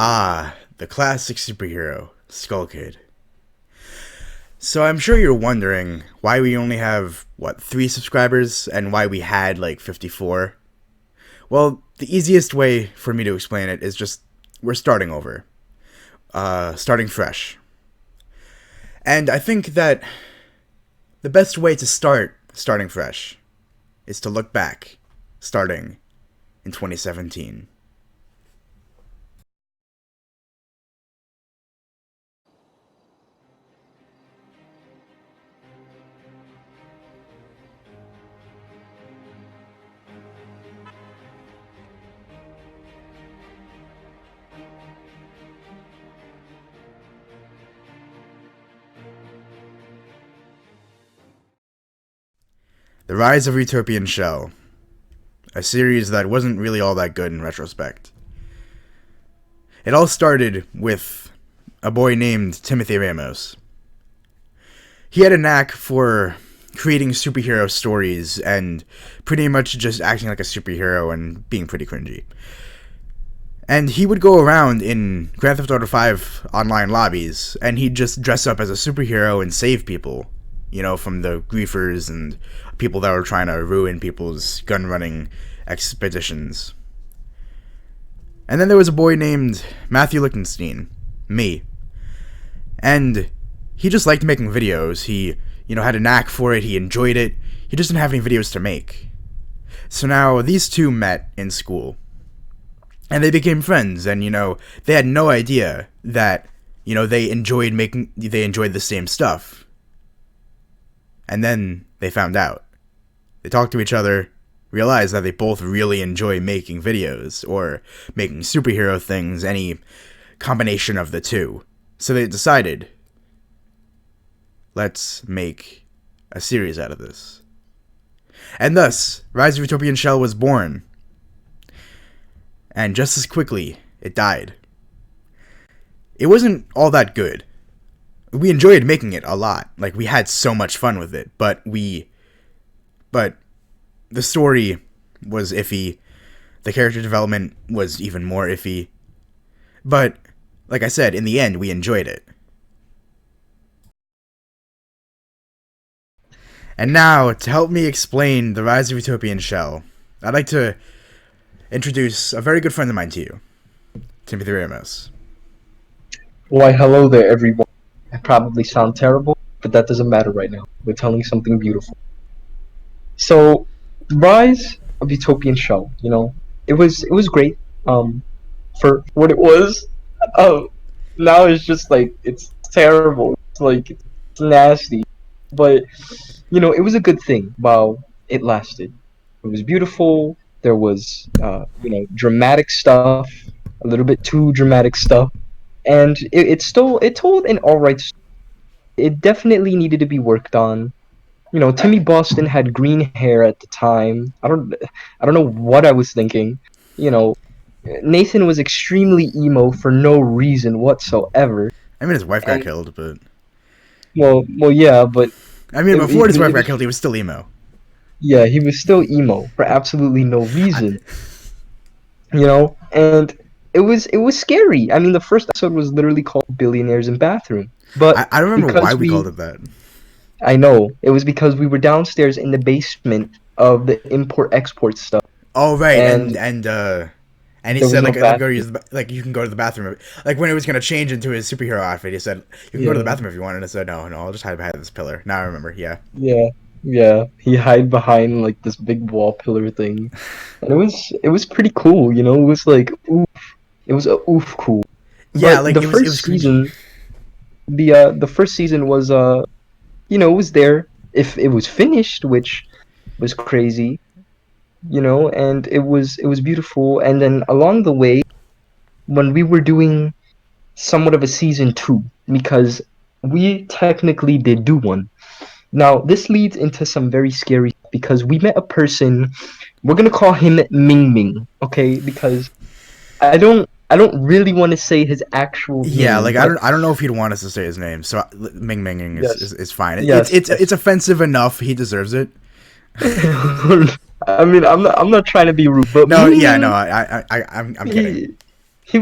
Ah, the classic superhero, Skull Kid. So I'm sure you're wondering why we only have, 3 subscribers and why we had like 54. Well, the easiest way for me to explain it is just we're starting over. Starting fresh. And I think that the best way to start starting fresh is to look back, starting in 2017. The Rise of Utopian Shell, a series that wasn't really all that good in retrospect. It all started with a boy named Timothy Ramos. He had a knack for creating superhero stories and pretty much just acting like a superhero and being pretty cringy. And he would go around in Grand Theft Auto 5 online lobbies, and he'd just dress up as a superhero and save people, from the griefers and people that were trying to ruin people's gun-running expeditions. And then there was a boy named Matthew Lichtenstein, me. And he just liked making videos. He, had a knack for it. He enjoyed it. He just didn't have any videos to make. So now these two met in school. And they became friends. And, they had no idea that, they enjoyed the same stuff. And then they found out. They talked to each other, realized that they both really enjoy making videos, or making superhero things, any combination of the two. So they decided, let's make a series out of this. And thus, Rise of Utopian Shell was born. And just as quickly, it died. It wasn't all that good. We enjoyed making it a lot. Like, we had so much fun with it, but the story was iffy. The character development was even more iffy. But, like I said, in the end, we enjoyed it. And now, to help me explain the Rise of Utopian Shell, I'd like to introduce a very good friend of mine to you, Timothy Ramos. Why, hello there, everyone. I probably sound terrible, but that doesn't matter right now. We're telling something beautiful. So, Rise of Utopian Shell, it was great. For what it was. Now it's just like it's terrible. It's like it's nasty, but it was a good thing while it lasted. It was beautiful. There was dramatic stuff, a little bit too dramatic stuff, and it told an alright story. It definitely needed to be worked on. Timmy Boston had green hair at the time. I don't know what I was thinking. Nathan was extremely emo for no reason whatsoever. I mean, his wife got killed, but... Well, yeah, but... I mean, before his wife got killed, he was still emo. Yeah, he was still emo for absolutely no reason. And it was scary. I mean, the first episode was literally called Billionaires in Bathroom. But I don't remember why we called it that. I know. It was because we were downstairs in the basement of the import-export stuff. Oh, right, and he said, you can go to the bathroom. Like, when it was going to change into his superhero outfit, he said, you can go to the bathroom if you want, and I said, no, I'll just hide behind this pillar. Now I remember, yeah. Yeah, he hid behind, like, this big wall pillar thing. And it was pretty cool, it was like, oof. It was oof cool. Yeah, but like, the first season... The first season was it was there if it was finished, which was crazy, and it was beautiful. And then along the way, when we were doing somewhat of a season 2, because we technically did do one. Now this leads into some very scary, because we met a person. We're gonna call him Ming Ming, okay? Because I don't really want to say his actual name. Yeah, like I don't know if he'd want us to say his name. So Ming Minging is fine. Yes, it's offensive enough. He deserves it. I mean, I'm not trying to be rude, but no, yeah, no, I'm kidding. he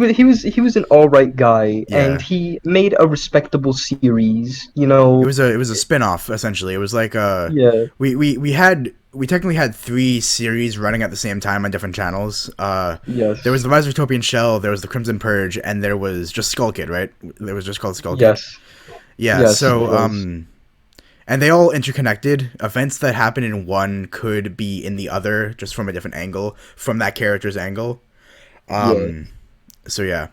was an all right guy, and Yeah. he made a respectable series. It was a spin-off essentially. It was like Yeah. we technically had 3 series running at the same time on different channels. There was Yes. the Rise of Utopian Shell, there was the Crimson Purge, and there was just Skull Kid, right? It was just called Skull Kid. Yes. Yeah, Yes. It so was. and they all interconnected. Events that happen in one could be in the other, just from a different angle, from that character's angle. Yeah. Um, so yeah,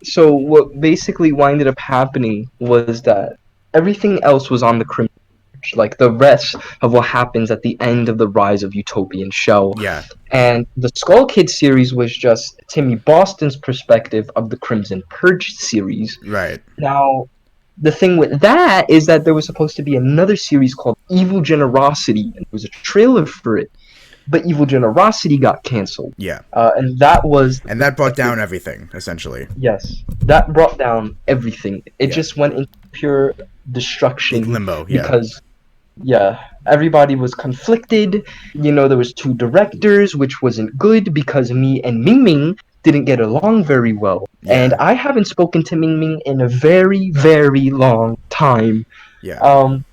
So what basically winded up happening was that everything else was on the Crimson Purge, like the rest of what happens at the end of the Rise of Utopian Shell. yeah, And the Skull Kid series was just Timmy Boston's perspective of the Crimson Purge series. right, Now, the thing with that is that there was supposed to be another series called Evil Generosity, and there was a trailer for it, but Evil Generosity got canceled. yeah, And that was the and that brought perspective. down everything essentially. Yes, that brought down everything. It Yeah, just went into pure destruction limbo. Yeah, because, yeah, everybody was conflicted. There was 2 directors, which wasn't good because me and Ming Ming didn't get along very well. And yeah, I haven't spoken to Ming Ming in a very, very long time. yeah, Um,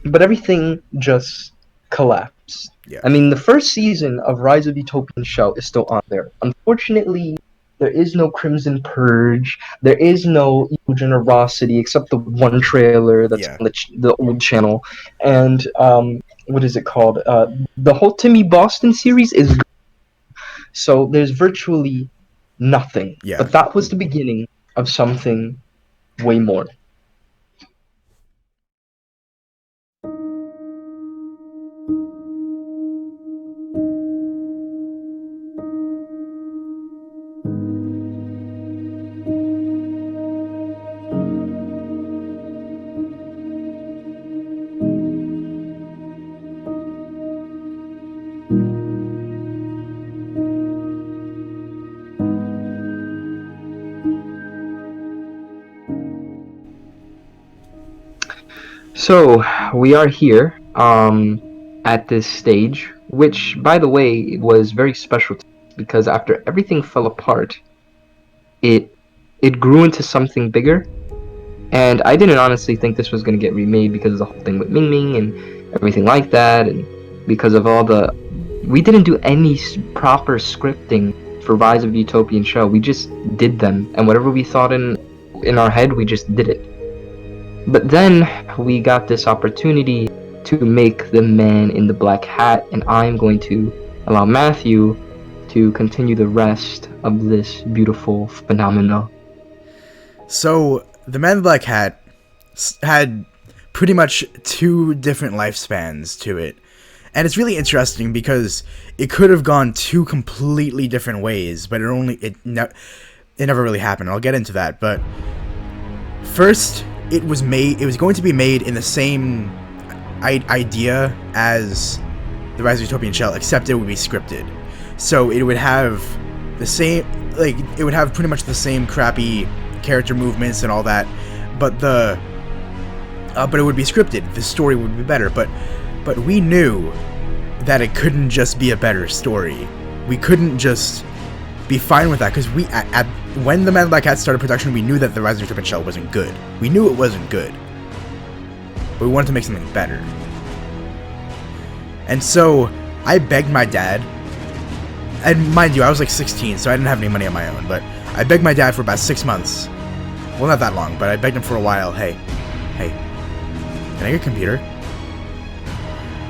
but everything just collapsed. yeah, I mean, the first season of Rise of Utopian Shell is still on there. Unfortunately, there is no Crimson Purge. There is no Evil Generosity except the one trailer that's yeah. on the old channel. And what is it called? The whole Timmy Boston series is gone. So there's virtually nothing. Yeah. But that was the beginning of something way more. So we are here at this stage, which, by the way, was very special to us because after everything fell apart, it it grew into something bigger. And I didn't honestly think this was going to get remade because of the whole thing with Ming Ming and everything like that, and because of all the we didn't do any proper scripting for Rise of the Utopian Show. We just did them, and whatever we thought in our head, we just did it. But then we got this opportunity to make the Man in the Black Hat, and I'm going to allow Matthew to continue the rest of this beautiful phenomena. So the Man in the Black Hat had pretty much 2 different lifespans to it. And it's really interesting because it could have gone 2 completely different ways, but it never really happened. I'll get into that, but first it was going to be made in the same idea as the Rise of Utopian Shell, except it would be scripted. So it would have the same, like, it would have pretty much the same crappy character movements and all that, but it would be scripted. The story would be better, but we knew that it couldn't just be a better story. We couldn't just be fine with that, because when the Man in the Black Hat started production, we knew that the Rise of the Utopian Shell wasn't good. We knew it wasn't good, but we wanted to make something better. And so I begged my dad, and mind you, I was like 16, so I didn't have any money on my own, but I begged my dad for about 6 months. Well, not that long, but I begged him for a while. Hey, can I get a computer?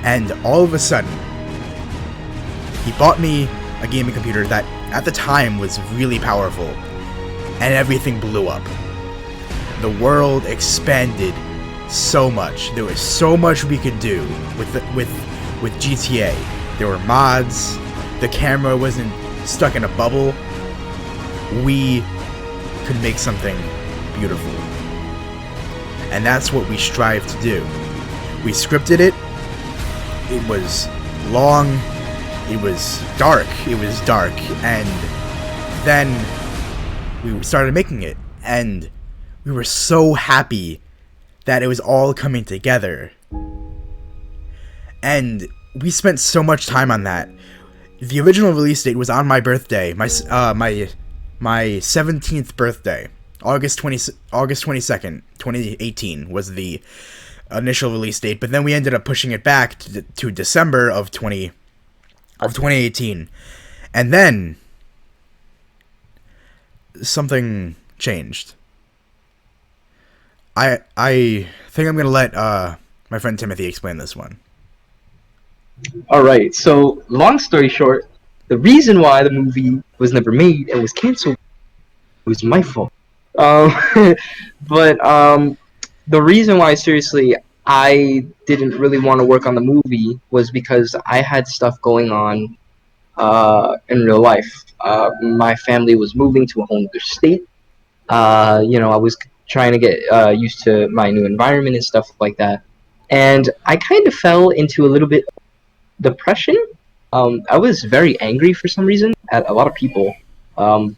And all of a sudden, he bought me a gaming computer that at the time was really powerful, and everything blew up. The world expanded so much. There was so much we could do with GTA. There were mods. The camera wasn't stuck in a bubble. We could make something beautiful. And that's what we strive to do. We scripted it. It was long. It was dark. And then we started making it. And we were so happy that it was all coming together. And we spent so much time on that. The original release date was on my birthday. My my 17th birthday, August 22nd, 2018 was the initial release date, but then we ended up pushing it back to December of 2018. And then something changed. I think I'm going to let my friend Timothy explain this one. All right. So, long story short, the reason why the movie was never made and was canceled was my fault. Um, but the reason why, seriously, I didn't really want to work on the movie was because I had stuff going on in real life. My family was moving to a whole other state. I was trying to get used to my new environment and stuff like that. And I kind of fell into a little bit of depression. I was very angry for some reason at a lot of people. Um,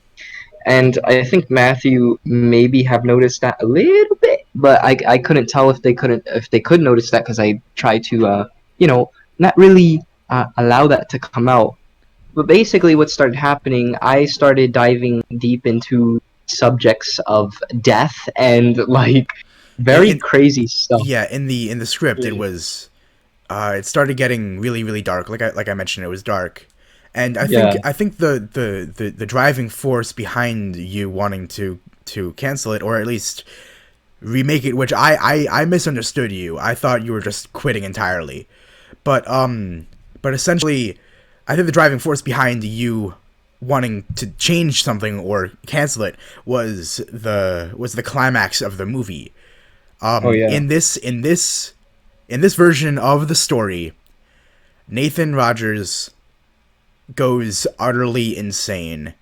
and I think Matthew maybe have noticed that a little bit, but I couldn't tell if they could notice that because I tried to not really allow that to come out. But basically, what started happening, I started diving deep into subjects of death and like very In, crazy stuff. yeah, in the script, it started getting really really dark. Like I mentioned, it was dark, and Yeah, I think the driving force behind you wanting to cancel it, or at least remake it, which I misunderstood you. I thought you were just quitting entirely, but essentially, I think the driving force behind you wanting to change something or cancel it was the climax of the movie. oh yeah, In this version of the story, Nathan Rogers goes utterly insane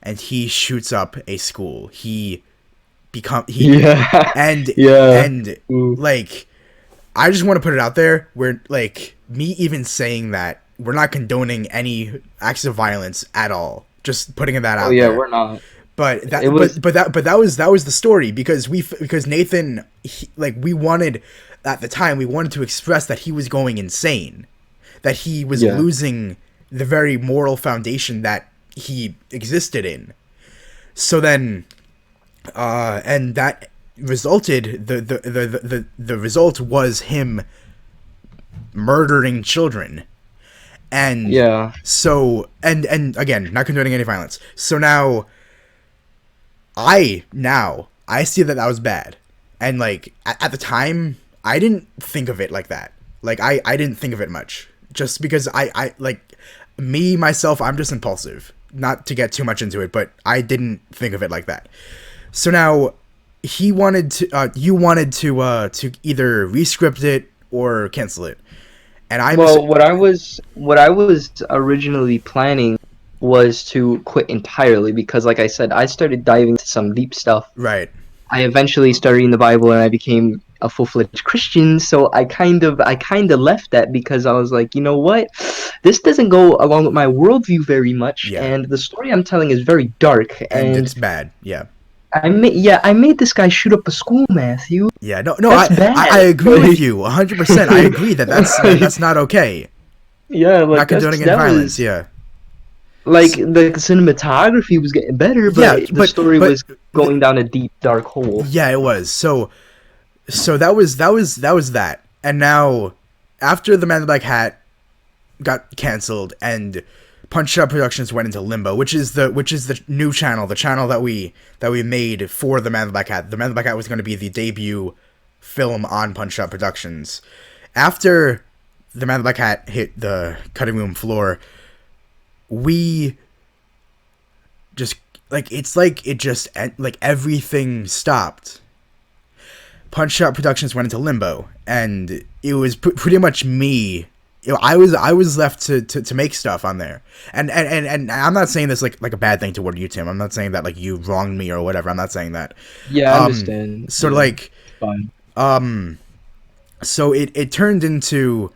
and he shoots up a school. yeah, And yeah. and Ooh. like, I just want to put it out there where, like, me even saying that, we're not condoning any acts of violence at all. Just putting that Oh out yeah, there. we're not. But It was that was the story, because Nathan, we wanted, at the time, we wanted to express that he was going insane, that he was yeah, losing the very moral foundation that he existed in. So then, and that resulted, the result was him murdering children. And yeah. so, and again, not condoning any violence. So now I see that was bad, and like at the time I didn't think of it like that. Like I didn't think of it much, just because I like, me myself, I'm just impulsive. Not to get too much into it, but I didn't think of it like that. So now you wanted to either rescript it or cancel it, and Well, what I was originally planning was to quit entirely because, like I said, I started diving into some deep stuff. right. I eventually started reading the Bible and I became a full-fledged Christian. So I kind of left that because I was like, you know what, this doesn't go along with my worldview very much, Yeah, and the story I'm telling is very dark. and And it's bad. Yeah. I made this guy shoot up a school, Matthew. Yeah, no, That's I bad. agree with you 100%. I agree that that's not okay. Yeah, Not like condoning any that violence. was Yeah, like the cinematography was getting better, yeah, but the story but was going down a deep dark hole. yeah, it was. So that was that. And now, after the Man in the Black Hat got canceled and PunchShot Productions went into limbo, which is the new channel, the channel that we made for the Man in the Black Hat. The Man in the Black Hat was going to be the debut film on PunchShot Productions. After the Man in the Black Hat hit the cutting room floor, we just, like everything stopped. PunchShot Productions went into limbo, and it was pretty much me. I was left to make stuff on there, and I'm not saying this like a bad thing toward you, Tim. I'm not saying that like you wronged me or whatever. I'm not saying that. Yeah, I understand. So Yeah, like, it's fine. so it turned into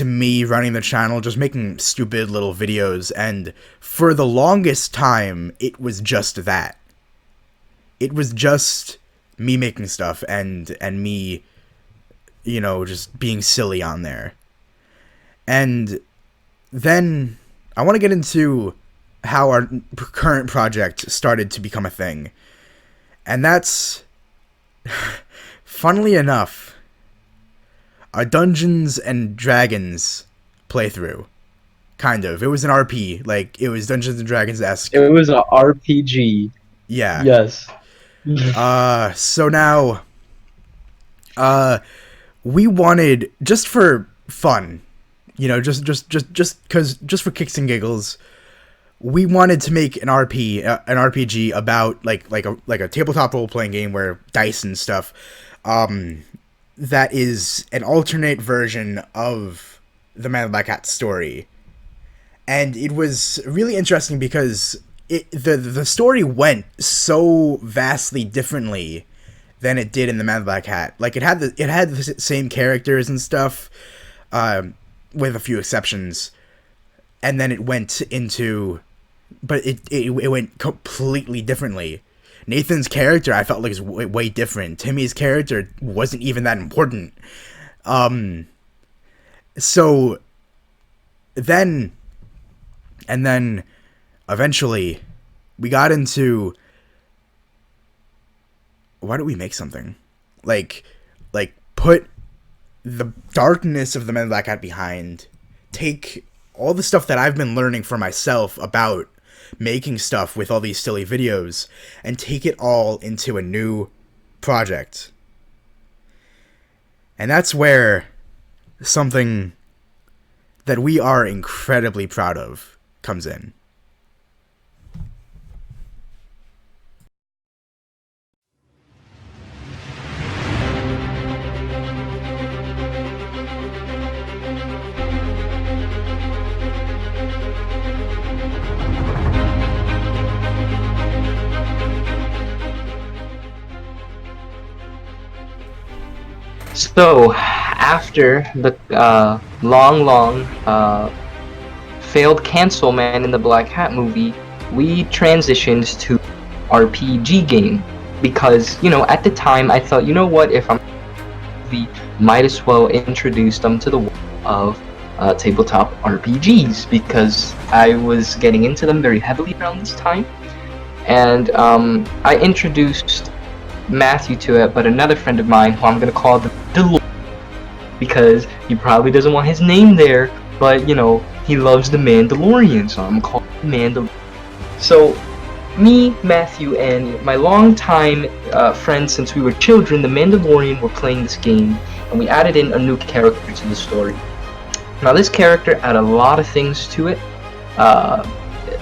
me running the channel, just making stupid little videos, and for the longest time, it was just that. It was just me making stuff and me, just being silly on there. And then I want to get into how our current project started to become a thing. And that's, funnily enough, a Dungeons and Dragons playthrough. Kind of. It was an RP. Like, it was Dungeons and Dragons esque. It was a RPG. Yeah. Yes. So now, we wanted, just for fun, you know, just for kicks and giggles, we wanted to make an RPG about like a tabletop role playing game where dice and stuff, that is an alternate version of the Man in the Black Hat story. And it was really interesting because the story went so vastly differently than it did in the Man in the Black Hat. Like, it had the same characters and stuff, with a few exceptions, and then it went into, but it went completely differently. Nathan's character, I felt like, was way different. Timmy's character wasn't even that important. So then, and then eventually we got into, why don't we make something like put the darkness of the Men in Black Hat behind, take all the stuff that I've been learning for myself about making stuff with all these silly videos, and take it all into a new project. And that's where something that we are incredibly proud of comes in. So, after the long failed cancel Man in the Black Hat movie, we transitioned to RPG game because, you know, at the time I thought, you know what, if I'm movie, might as well introduce them to the world of tabletop RPGs, because I was getting into them very heavily around this time, and I introduced Matthew to it, but another friend of mine, who I'm gonna call the DeLorean, because he probably doesn't want his name there, but you know, he loves the Mandalorian, so I'm calling him Mandalorian. So me, Matthew, and my longtime friend since we were children, the Mandalorian, were playing this game, and we added in a new character to the story. Now this character added a lot of things to it.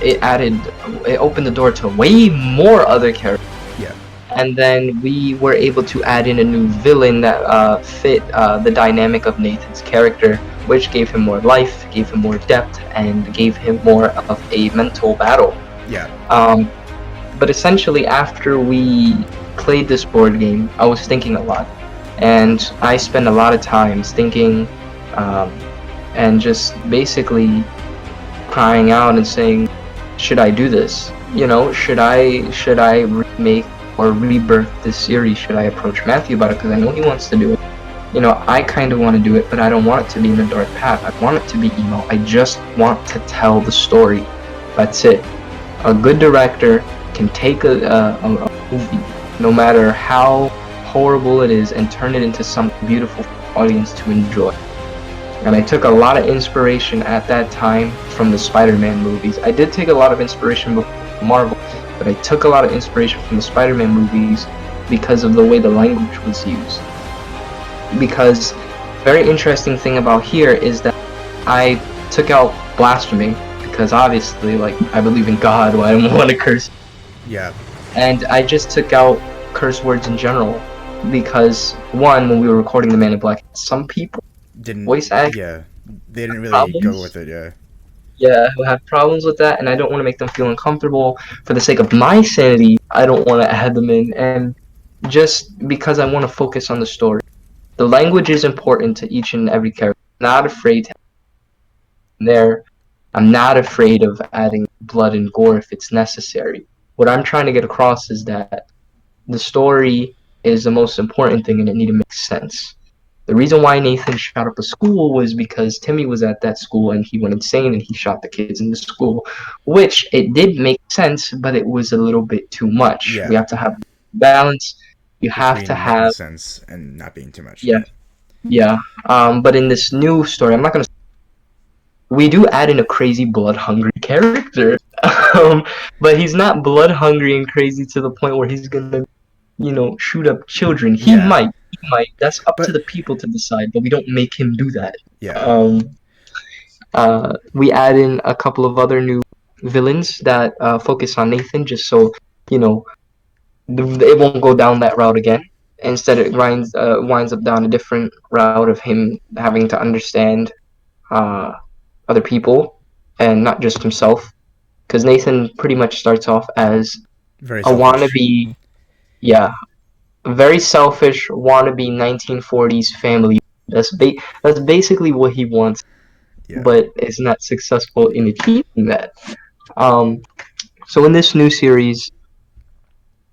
It opened the door to way more other characters. Yeah. And then we were able to add in a new villain that fit the dynamic of Nathan's character, which gave him more life, gave him more depth, and gave him more of a mental battle. Yeah. But essentially, after we played this board game, I was thinking a lot. And I spent a lot of times thinking, and just basically crying out and saying, should I do this? You know, should I remake or rebirth this series? Should I approach Matthew about it? Because I know he wants to do it. You know, I kind of want to do it, but I don't want it to be in a dark path. I want it to be emo. I just want to tell the story. That's it. A good director can take a movie, no matter how horrible it is, and turn it into something beautiful for the audience to enjoy. And I took a lot of inspiration at that time from the Spider-Man movies. I did take a lot of inspiration from Marvel, but I took a lot of inspiration from the Spider-Man movies because of the way the language was used. Because very interesting thing about here is that I took out blasphemy, because obviously, like, I believe in God, well, I don't want to curse. Yeah. And I just took out curse words in general, because one, when we were recording The Man in Black, some people Didn't voice act Yeah. They didn't really problems. go with it, yeah. Yeah, who have problems with that, and I don't want to make them feel uncomfortable. For the sake of my sanity, I don't want to add them in, and just because I want to focus on the story. The language is important to each and every character. I'm not afraid to there. I'm not afraid of adding blood and gore if it's necessary. What I'm trying to get across is that the story is the most important thing, and it needs to make sense. The reason why Nathan shot up a school was because Timmy was at that school and he went insane and he shot the kids in the school, which it did make sense, but it was a little bit too much. We Yeah, have to have balance. You have to between making have, sense and not being too much. yeah, Yeah, yeah. But in this new story, I'm not gonna. We do add in a crazy blood hungry character, but he's not blood hungry and crazy to the point where he's gonna, shoot up children. He yeah, might. He might. That's up to but the people to decide, but we don't make him do that. yeah, Um, we add in a couple of other new villains that focus on Nathan, just so you know it won't go down that route again. Instead, it winds up down a different route of him having to understand uh, other people and not just himself. Because Nathan pretty much starts off as very a selfish. wannabe, yeah, very selfish wannabe 1940s family. That's basically what he wants, Yeah, but is not successful in achieving that. Um, so in this new series,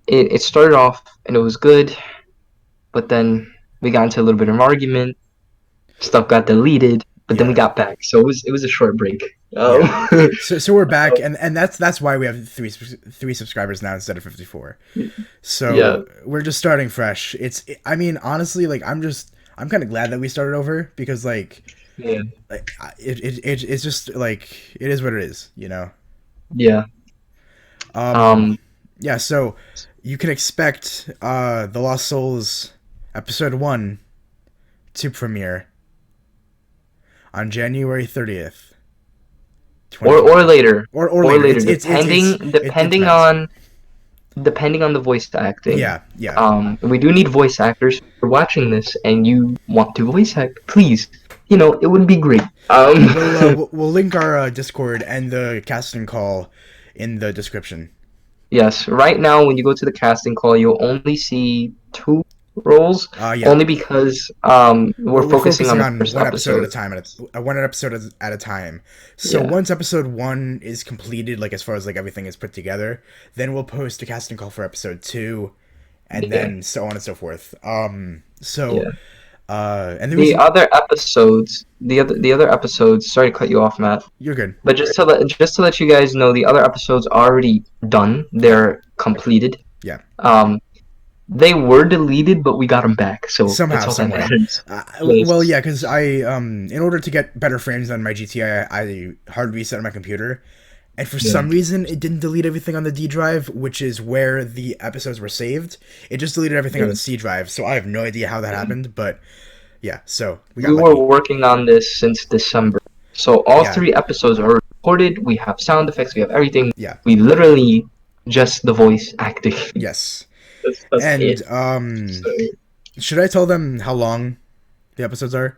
it started off and it was good, but then we got into a little bit of an argument. Stuff got deleted, but then we yeah, got back. So it was a short break. yeah. So we're back, and that's why we have three subscribers now instead of 54. Yeah, So we're just starting fresh. I mean, honestly, like I'm kind of glad that we started over because yeah, it's just like it is what it is, you know. yeah. Um, Um, yeah. So you can expect the Lost Souls episode 1 to premiere on January 30th, or 2020, later, or or later. later, It depends. depending on the voice acting. Yeah, yeah. We do need voice actors. If you're watching this and you want to voice act, please, it would be great. We'll link our Discord and the casting call in the description. Yes, right now when you go to the casting call, you'll only see two roles, Yeah. only because we're We're focusing on focusing the on first one episode at episode. a time, one episode at a time. So Yeah, once episode 1 is completed, like as far as like everything is put together, then we'll post a casting call for episode 2, and yeah, then so on and so forth. yeah. And the The reason other episodes, the other episodes. Sorry to cut you off, Matt. you're good. But just to let you guys know, the other episodes are already done. Yeah, They're completed. yeah. Um, they were deleted, but we got them back, so that's Somehow, all that some way. matters. Well, Yes. yeah, because in order to get better frames on my GTA, I hard reset my computer, and for Yeah. some reason it didn't delete everything on the D drive, which is where the episodes were saved. It just deleted everything on Yeah. the C drive, so I have no idea how that happened. But yeah, so we We got were lucky. working on this since December. So all Yeah, three episodes are recorded. We have sound effects. We have everything. yeah, We literally just the voice acting. yes. That's And it. So, should I tell them how long the episodes are?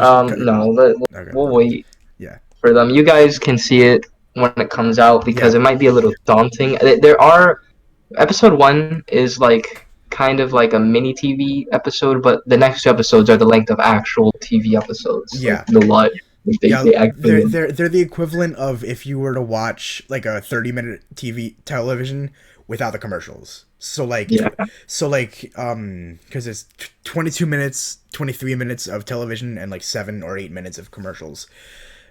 no, Okay. we'll wait Yeah, for them. You guys can see it when it comes out because yeah, it might be a little daunting. There are episode one is like kind of like a mini TV episode, but the next two episodes are the length of actual TV episodes, like yeah. the live. Like Yeah, they actually. they're the equivalent of if you were to watch like a 30-minute TV television without the commercials. So Yeah, because it's 22 minutes, 23 minutes of television and like 7 or 8 minutes of commercials.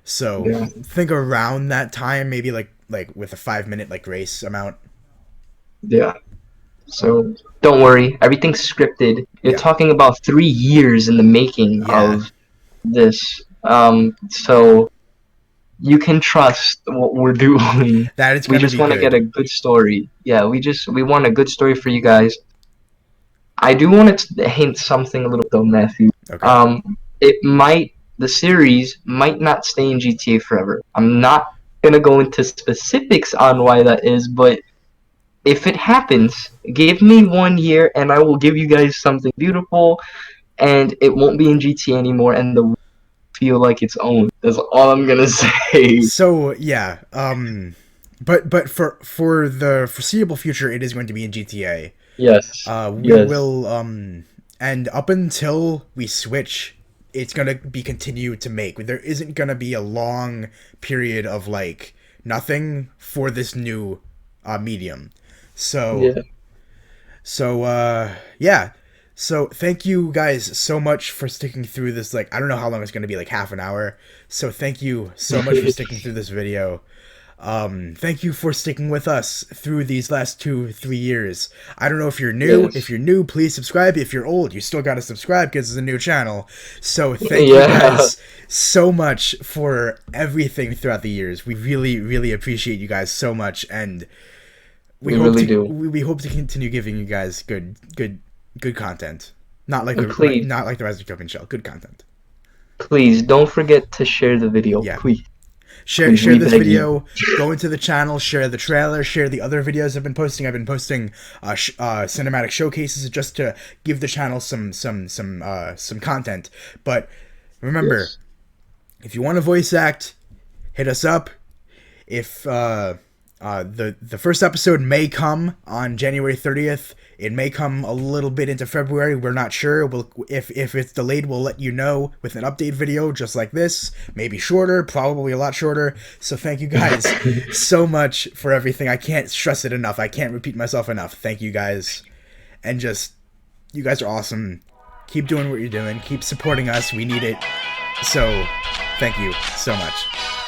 So yeah, think around that time, maybe like with a 5-minute like grace amount. yeah. So don't worry, everything's scripted. You're Yeah, talking about 3 years in the making yeah, of this. So you can trust what we're doing. that it's We gonna just be want to get good. a good story. Yeah, we want a good story for you guys. I do want to hint something a little though, Matthew. Okay. The series might not stay in GTA forever. I'm not gonna go into specifics on why that is, but if it happens, give me 1 year and I will give you guys something beautiful, and it won't be in GTA anymore, and the world will feel like its own. That's all I'm gonna say. So yeah, but for the foreseeable future, it is going to be in GTA. Yes. We Yes. will and up until we switch, it's gonna be continued to make. There isn't gonna be a long period of like nothing for this new medium. So Yeah. yeah. So thank you guys so much for sticking through this. Like, I don't know how long it's going to be, like half an hour. So thank you so much for sticking through this video. Thank you for sticking with us through these last 2-3 years. I don't know if you're new. Yes. If you're new, please subscribe. If you're old, you still gotta subscribe because it's a new channel. So thank you Yeah. guys so much for everything throughout the years. We really, really appreciate you guys so much, and We really do. We hope to continue giving you guys good content. Not like And please, not like the Rise of Utopian Shell. Good content. please don't forget to share the video. Yeah. Please. Share Please, we this beg video. Go into the channel. Share the trailer. Share the other videos I've been posting. I've been posting cinematic showcases just to give the channel some content. But remember, Yes. if you want to voice act, hit us up. If the first episode may come on January 30th. It may come a little bit into February. We're not sure. If it's delayed, we'll let you know with an update video just like this. Maybe shorter, probably a lot shorter. So thank you guys so much for everything. I can't stress it enough. I can't repeat myself enough. Thank you guys. And just, you guys are awesome. Keep doing what you're doing. Keep supporting us. We need it. So thank you so much.